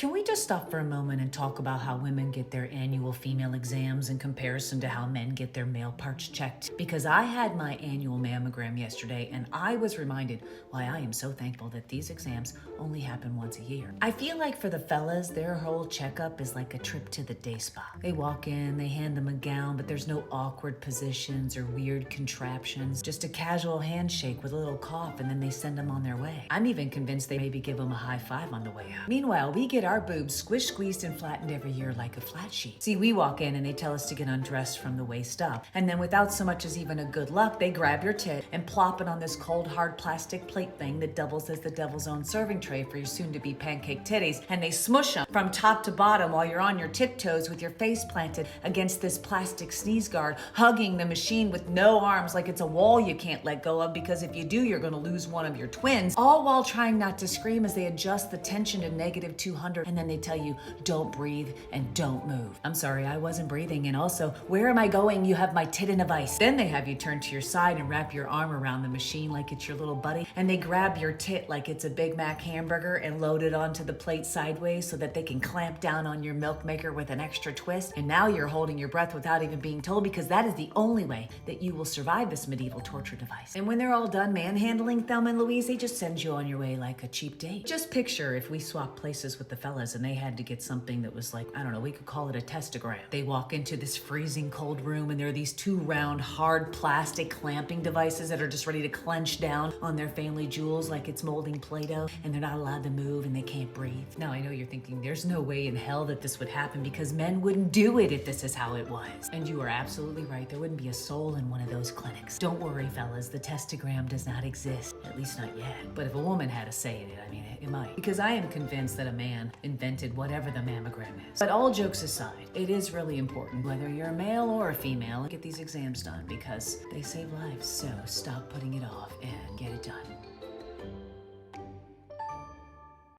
Can we just stop for a moment and talk about how women get their annual female exams in comparison to how men get their male parts checked? Because I had my annual mammogram yesterday and I was reminded why I am so thankful that these exams only happen once a year. I feel like for the fellas, their whole checkup is like a trip to the day spa. They walk in, they hand them a gown, but there's no awkward positions or weird contraptions, just a casual handshake with a little cough, and then they send them on their way. I'm even convinced they maybe give them a high five on the way out. Meanwhile, we get our boobs squished, squeezed, and flattened every year like a flat sheet. See, we walk in and they tell us to get undressed from the waist up, and then without so much as even a good luck, they grab your tit and plop it on this cold, hard plastic plate thing that doubles as the devil's own serving tray for your soon-to-be pancake titties, and they smush them from top to bottom while you're on your tiptoes with your face planted against this plastic sneeze guard, hugging the machine with no arms like it's a wall you can't let go of, because if you do, you're gonna lose one of your twins, all while trying not to scream as they adjust the tension to negative 200, and then they tell you, don't breathe and don't move. I'm sorry, I wasn't breathing, and also, where am I going? You have my tit in a vice. Then they have you turn to your side and wrap your arm around the machine like it's your little buddy, and they grab your tit like it's a Big Mac hamburger and load it onto the plate sideways so that they can clamp down on your milk maker with an extra twist, and now you're holding your breath without even being told, because that is the only way that you will survive this medieval torture device. And when they're all done manhandling Thelma and Louise, they just send you on your way like a cheap date. Just picture if we swapped places with the fellas and they had to get something that was like, I don't know, we could call it a testogram. They walk into this freezing cold room and there are these two round, hard plastic clamping devices that are just ready to clench down on their family jewels like it's molding Play-Doh, and they're not allowed to move and they can't breathe. Now, I know you're thinking there's no way in hell that this would happen because men wouldn't do it if this is how it was. And you are absolutely right. There wouldn't be a soul in one of those clinics. Don't worry, fellas. The testogram does not exist. At least not yet. But if a woman had a say in it, I mean, it might. Because I am convinced that a man invented whatever the mammogram is. But all jokes aside, it is really important, whether you're a male or a female, get these exams done because they save lives. So stop putting it off and get it done.